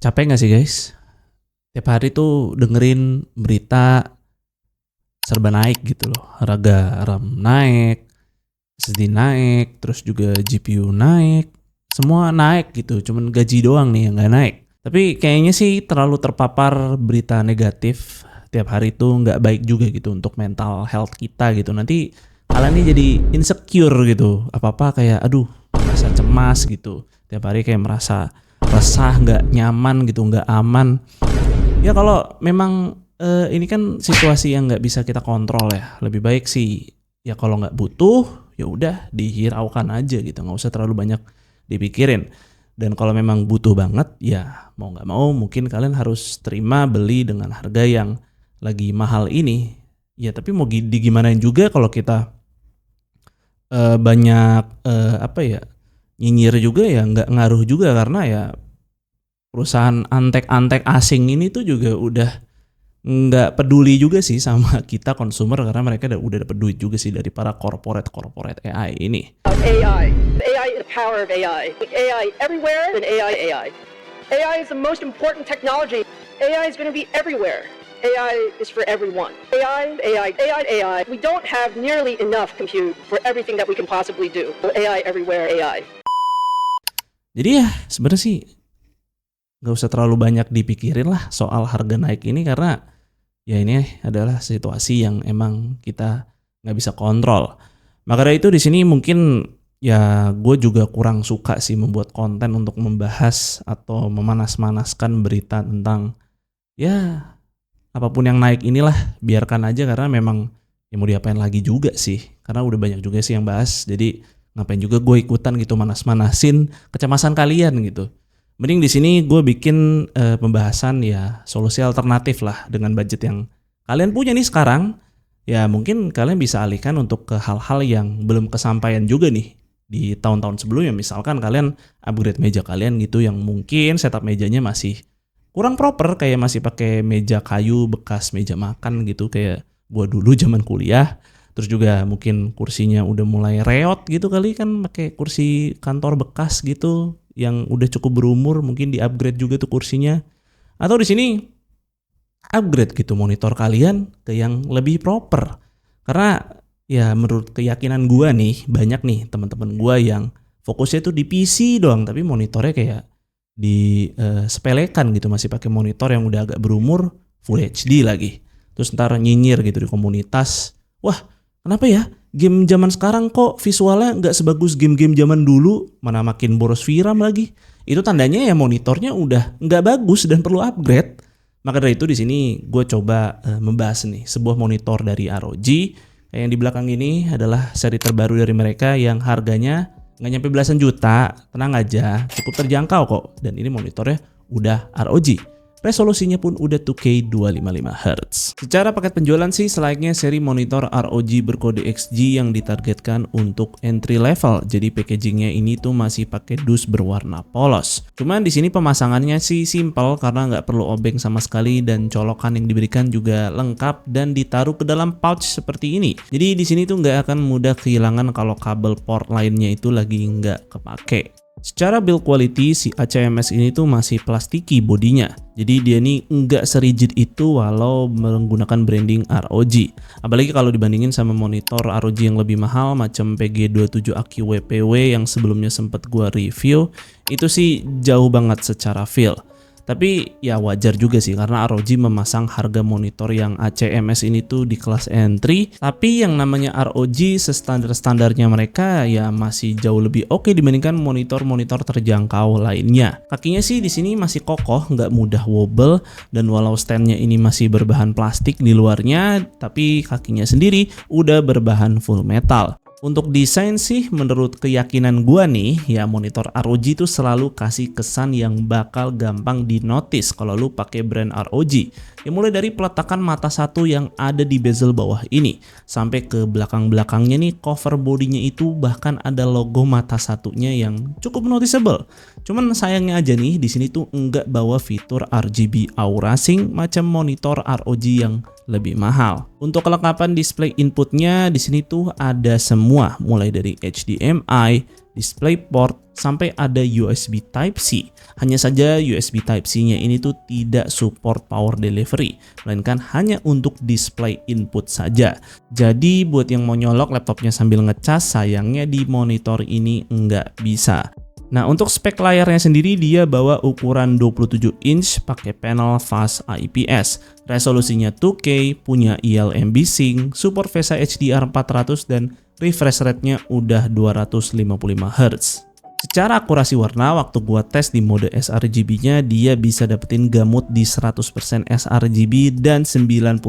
Capek nggak sih guys? Tiap hari tuh dengerin berita serba naik gitu loh. Harga RAM naik, SSD naik, terus juga GPU naik. Semua naik gitu, cuman gaji doang nih yang nggak naik. Tapi kayaknya sih terlalu terpapar berita negatif tiap hari tuh nggak baik juga gitu untuk mental health kita gitu. Nanti kalian nih jadi insecure gitu. Apa-apa kayak aduh merasa cemas gitu. Tiap hari kayak merasa resah, nggak nyaman gitu, nggak aman. Ya kalau memang ini kan situasi yang nggak bisa kita kontrol ya. Lebih baik sih ya kalau nggak butuh ya udah dihiraukan aja gitu, nggak usah terlalu banyak dipikirin. Dan kalau memang butuh banget ya mau nggak mau mungkin kalian harus terima beli dengan harga yang lagi mahal ini. Ya tapi mau digimanain juga kalau kita banyak apa ya nyinyir juga ya nggak ngaruh juga, karena ya perusahaan antek-antek asing ini tuh juga udah nggak peduli juga sih sama kita konsumer, karena mereka udah dapat duit juga sih dari para corporate AI ini. AI is the power of AI. AI everywhere, and AI. AI is the most important technology. AI is going to be everywhere. AI is for everyone. AI. We don't have nearly enough compute for everything that we can possibly do. AI everywhere, AI. Jadi ya sebenarnya sih nggak usah terlalu banyak dipikirin lah soal harga naik ini, karena ya ini adalah situasi yang emang kita nggak bisa kontrol. Maka dari itu di sini mungkin ya gue juga kurang suka sih membuat konten untuk membahas atau memanas-manaskan berita tentang ya apapun yang naik inilah, biarkan aja, karena memang ya mau diapain lagi juga sih, karena udah banyak juga sih yang bahas. Jadi ngapain juga gue ikutan gitu manas-manasin kecemasan kalian gitu. Mending di sini gue bikin pembahasan ya solusi alternatif lah dengan budget yang kalian punya nih sekarang. Ya mungkin kalian bisa alihkan untuk ke hal-hal yang belum kesampaian juga nih di tahun-tahun sebelumnya. Misalkan kalian upgrade meja kalian gitu, yang mungkin setup mejanya masih kurang proper, kayak masih pakai meja kayu bekas meja makan gitu kayak gue dulu zaman kuliah. Terus juga mungkin kursinya udah mulai reot gitu kali, kan pakai kursi kantor bekas gitu yang udah cukup berumur, mungkin di-upgrade juga tuh kursinya. Atau di sini upgrade gitu monitor kalian ke yang lebih proper. Karena ya menurut keyakinan gua nih, banyak nih teman-teman gua yang fokusnya tuh di PC doang, tapi monitornya kayak sepelekan gitu, masih pakai monitor yang udah agak berumur, Full HD lagi. Terus ntar nyinyir gitu di komunitas, wah kenapa ya game zaman sekarang kok visualnya nggak sebagus game-game zaman dulu, mana makin boros VRAM lagi. Itu tandanya ya monitornya udah nggak bagus dan perlu upgrade. Maka dari itu di sini gue coba membahas nih sebuah monitor dari ROG. Yang di belakang ini adalah seri terbaru dari mereka yang harganya nggak nyampe belasan juta. Tenang aja, cukup terjangkau kok. Dan ini monitornya udah ROG. Resolusinya pun udah 2K 255Hz. Secara paket penjualan sih selayaknya seri monitor ROG berkode XG yang ditargetkan untuk entry level. Jadi packagingnya ini tuh masih pakai dus berwarna polos. Cuman di sini pemasangannya sih simple karena nggak perlu obeng sama sekali, dan colokan yang diberikan juga lengkap dan ditaruh ke dalam pouch seperti ini. Jadi di sini tuh nggak akan mudah kehilangan kalau kabel port lainnya itu lagi nggak kepake. Secara build quality si ACMS ini tuh masih plastiki bodinya. Jadi dia nih nggak serigid itu walau menggunakan branding ROG. Apalagi kalau dibandingin sama monitor ROG yang lebih mahal macam PG27 Aki WPW yang sebelumnya sempat gua review, itu sih jauh banget secara feel. Tapi ya wajar juga sih karena ROG memasang harga monitor yang ACMS ini tuh di kelas entry. Tapi yang namanya ROG standar-standarnya mereka ya masih jauh lebih oke dibandingkan monitor-monitor terjangkau lainnya. Kakinya sih di sini masih kokoh, nggak mudah wobble, dan walau standnya ini masih berbahan plastik di luarnya, tapi kakinya sendiri udah berbahan full metal. Untuk desain sih menurut keyakinan gua nih ya monitor ROG itu selalu kasih kesan yang bakal gampang di notice kalau lu pakai brand ROG. Ya mulai dari peletakan mata satu yang ada di bezel bawah ini sampai ke belakang-belakangnya nih cover bodinya itu bahkan ada logo mata satunya yang cukup noticeable. Cuman sayangnya aja nih di sini tuh enggak bawa fitur RGB aura sync macam monitor ROG yang lebih mahal. Untuk kelengkapan display inputnya di sini tuh ada semua, mulai dari HDMI, DisplayPort, sampai ada USB Type-C. Hanya saja USB Type-C-nya ini tuh tidak support power delivery, melainkan hanya untuk display input saja. Jadi buat yang mau nyolok laptopnya sambil ngecas, sayangnya di monitor ini nggak bisa. Nah, untuk spek layarnya sendiri dia bawa ukuran 27 inch pakai panel fast IPS. Resolusinya 2K, punya eLMB Sync, support VESA HDR 400 dan refresh rate-nya udah 255 Hz. Secara akurasi warna, waktu gua tes di mode sRGB-nya dia bisa dapetin gamut di 100% sRGB dan 90%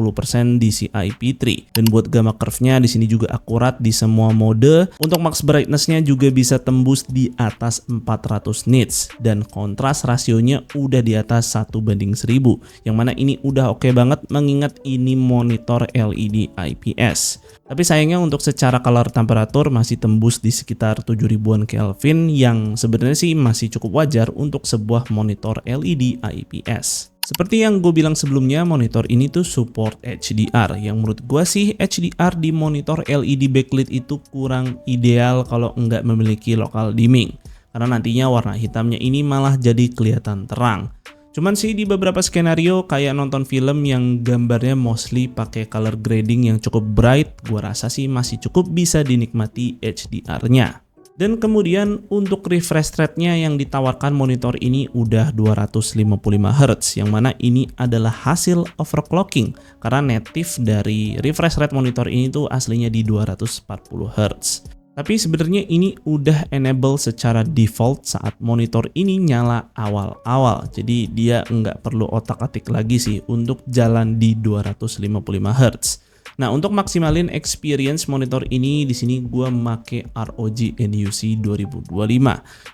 DCI-P3. Dan buat gamma curve-nya di sini juga akurat di semua mode. Untuk max brightness-nya juga bisa tembus di atas 400 nits dan kontras rasionya udah di atas 1:1000. Yang mana ini udah oke banget mengingat ini monitor LED IPS. Tapi sayangnya untuk secara color temperatur masih tembus di sekitar 7000-an Kelvin yang sebenarnya sih masih cukup wajar untuk sebuah monitor LED IPS. Seperti yang gue bilang sebelumnya, monitor ini tuh support HDR. Yang menurut gue sih HDR di monitor LED backlit itu kurang ideal kalau nggak memiliki local dimming. Karena nantinya warna hitamnya ini malah jadi kelihatan terang. Cuman sih di beberapa skenario kayak nonton film yang gambarnya mostly pakai color grading yang cukup bright, gua rasa sih masih cukup bisa dinikmati HDR-nya. Dan kemudian untuk refresh rate-nya yang ditawarkan monitor ini udah 255 Hz, yang mana ini adalah hasil overclocking karena native dari refresh rate monitor ini tuh aslinya di 240 Hz. Tapi sebenarnya ini udah enable secara default saat monitor ini nyala awal-awal. Jadi dia nggak perlu otak-atik lagi sih untuk jalan di 255 Hz. Nah, untuk maksimalin experience monitor ini di sini gua make ROG NUC 2025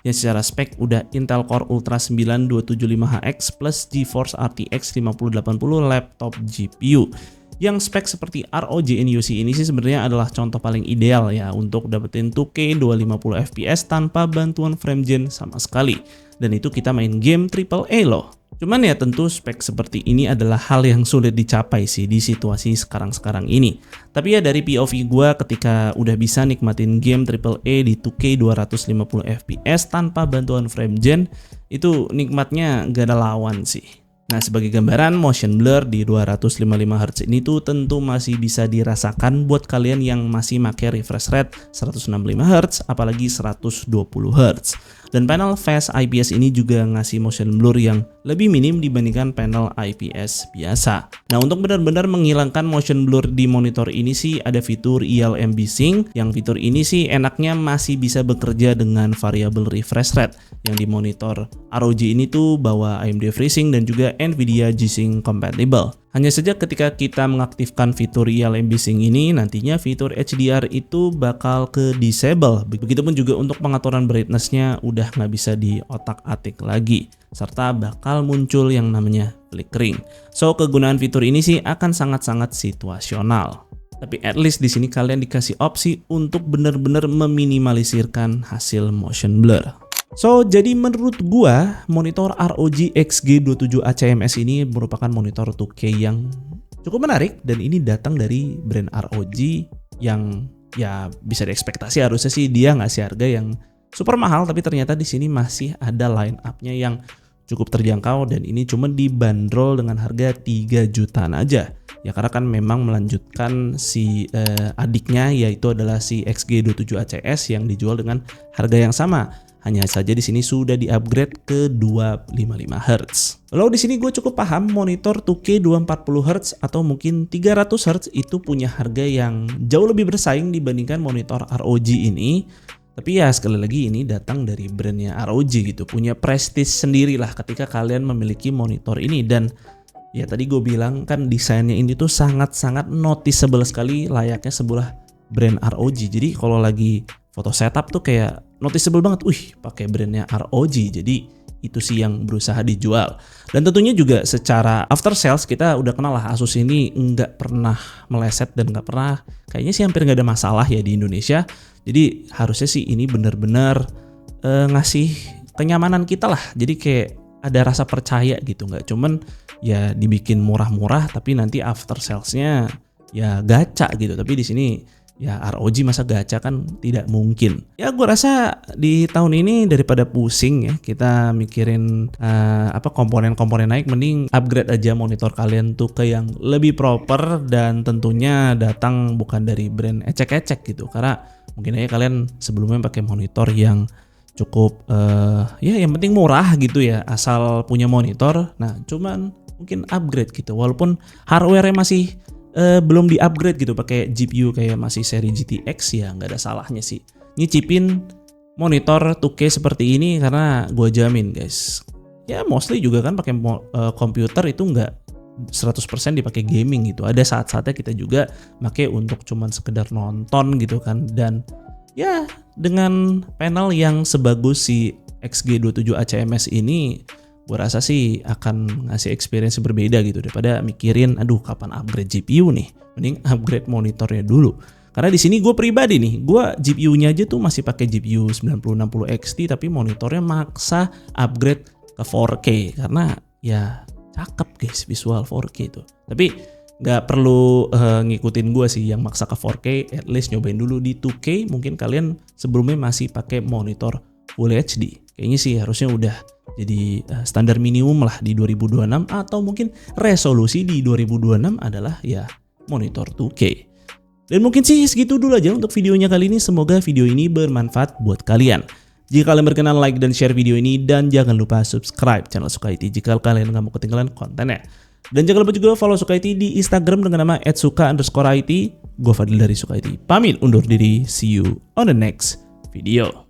yang secara spek udah Intel Core Ultra 9 275HX plus GeForce RTX 5080 laptop GPU. Yang spek seperti ROG NUC ini sih sebenarnya adalah contoh paling ideal ya untuk dapetin 2K 250 FPS tanpa bantuan frame gen sama sekali. Dan itu kita main game AAA loh. Cuman ya tentu spek seperti ini adalah hal yang sulit dicapai sih di situasi sekarang-sekarang ini. Tapi ya dari POV gue ketika udah bisa nikmatin game AAA di 2K 250 FPS tanpa bantuan frame gen, itu nikmatnya gak ada lawan sih. Nah, sebagai gambaran, motion blur di 255 Hz ini tuh tentu masih bisa dirasakan buat kalian yang masih make refresh rate 165 Hz apalagi 120 Hz. Dan panel fast IPS ini juga ngasih motion blur yang lebih minim dibandingkan panel IPS biasa. Nah, untuk benar-benar menghilangkan motion blur di monitor ini sih ada fitur eLMB Sync, yang fitur ini sih enaknya masih bisa bekerja dengan variable refresh rate, yang di monitor ROG ini tuh bawa AMD FreeSync dan juga Nvidia G-Sync compatible. Hanya saja ketika kita mengaktifkan fitur eLMB Sync ini, nantinya fitur HDR itu bakal ke disable. Begitupun juga untuk pengaturan brightness-nya udah nggak bisa diotak-atik lagi, serta bakal muncul yang namanya flickering. So, kegunaan fitur ini sih akan sangat-sangat situasional. Tapi at least di sini kalian dikasih opsi untuk benar-benar meminimalisirkan hasil motion blur. So, jadi menurut gua monitor ROG XG27 ACMS ini merupakan monitor 2K yang cukup menarik dan ini datang dari brand ROG yang ya bisa diekspektasi harusnya sih dia ngasih harga yang super mahal, tapi ternyata di sini masih ada line up-nya yang cukup terjangkau dan ini cuma dibanderol dengan harga 3 jutaan aja. Ya karena kan memang melanjutkan si adiknya yaitu adalah si XG27 ACS yang dijual dengan harga yang sama. Hanya saja di sini sudah di-upgrade ke 255 Hz. Lalu di sini gue cukup paham monitor 2K 240 Hz atau mungkin 300 Hz itu punya harga yang jauh lebih bersaing dibandingkan monitor ROG ini. Tapi ya sekali lagi ini datang dari brandnya ROG gitu, punya prestis sendiri lah ketika kalian memiliki monitor ini. Dan ya tadi gue bilang kan desainnya ini tuh sangat-sangat noticeable sekali layaknya sebuah brand ROG. Jadi kalau lagi foto setup tuh kayak noticeable banget, pakai brandnya ROG. Jadi itu sih yang berusaha dijual. Dan tentunya juga secara after sales kita udah kenal lah Asus ini nggak pernah meleset dan nggak pernah, kayaknya sih hampir nggak ada masalah ya di Indonesia. Jadi harusnya sih ini benar-benar ngasih kenyamanan kita lah. Jadi kayak ada rasa percaya gitu, nggak cuman ya dibikin murah-murah tapi nanti after salesnya ya gacha gitu. Tapi di sini Ya ROG masa gacha kan tidak mungkin. Ya gue rasa di tahun ini daripada pusing ya kita mikirin komponen-komponen naik, mending upgrade aja monitor kalian tuh ke yang lebih proper dan tentunya datang bukan dari brand ecek-ecek gitu. Karena mungkin aja kalian sebelumnya pakai monitor yang cukup ya yang penting murah gitu ya, asal punya monitor. Nah cuman mungkin upgrade gitu walaupun hardware-nya masih belum di-upgrade gitu pakai GPU kayak masih seri GTX, ya nggak ada salahnya sih nyicipin monitor 2K seperti ini, karena gue jamin guys, ya mostly juga kan pakai komputer itu nggak 100% dipakai gaming gitu. Ada saat-saatnya kita juga pakai untuk cuman sekedar nonton gitu kan. Dan ya dengan panel yang sebagus si XG27 ACMS ini, gue rasa sih akan ngasih experience berbeda gitu daripada mikirin aduh kapan upgrade GPU nih, mending upgrade monitornya dulu. Karena di sini gue pribadi nih, gue GPU-nya aja tuh masih pakai GPU 9060 XT tapi monitornya maksa upgrade ke 4K karena ya cakep guys visual 4K itu. Tapi nggak perlu ngikutin gue sih yang maksa ke 4K, at least nyobain dulu di 2K. Mungkin kalian sebelumnya masih pakai monitor Full HD. Kayaknya sih harusnya udah jadi standar minimum lah di 2026, atau mungkin resolusi di 2026 adalah ya monitor 2K. Dan mungkin sih segitu dulu aja untuk videonya kali ini. Semoga video ini bermanfaat buat kalian. Jika kalian berkenan, like dan share video ini, dan jangan lupa subscribe channel Suka IT jika kalian nggak mau ketinggalan kontennya. Dan jangan lupa juga follow Suka IT di Instagram dengan nama @suka_it. Gue Fadil dari Suka IT pamit undur diri. See you on the next video.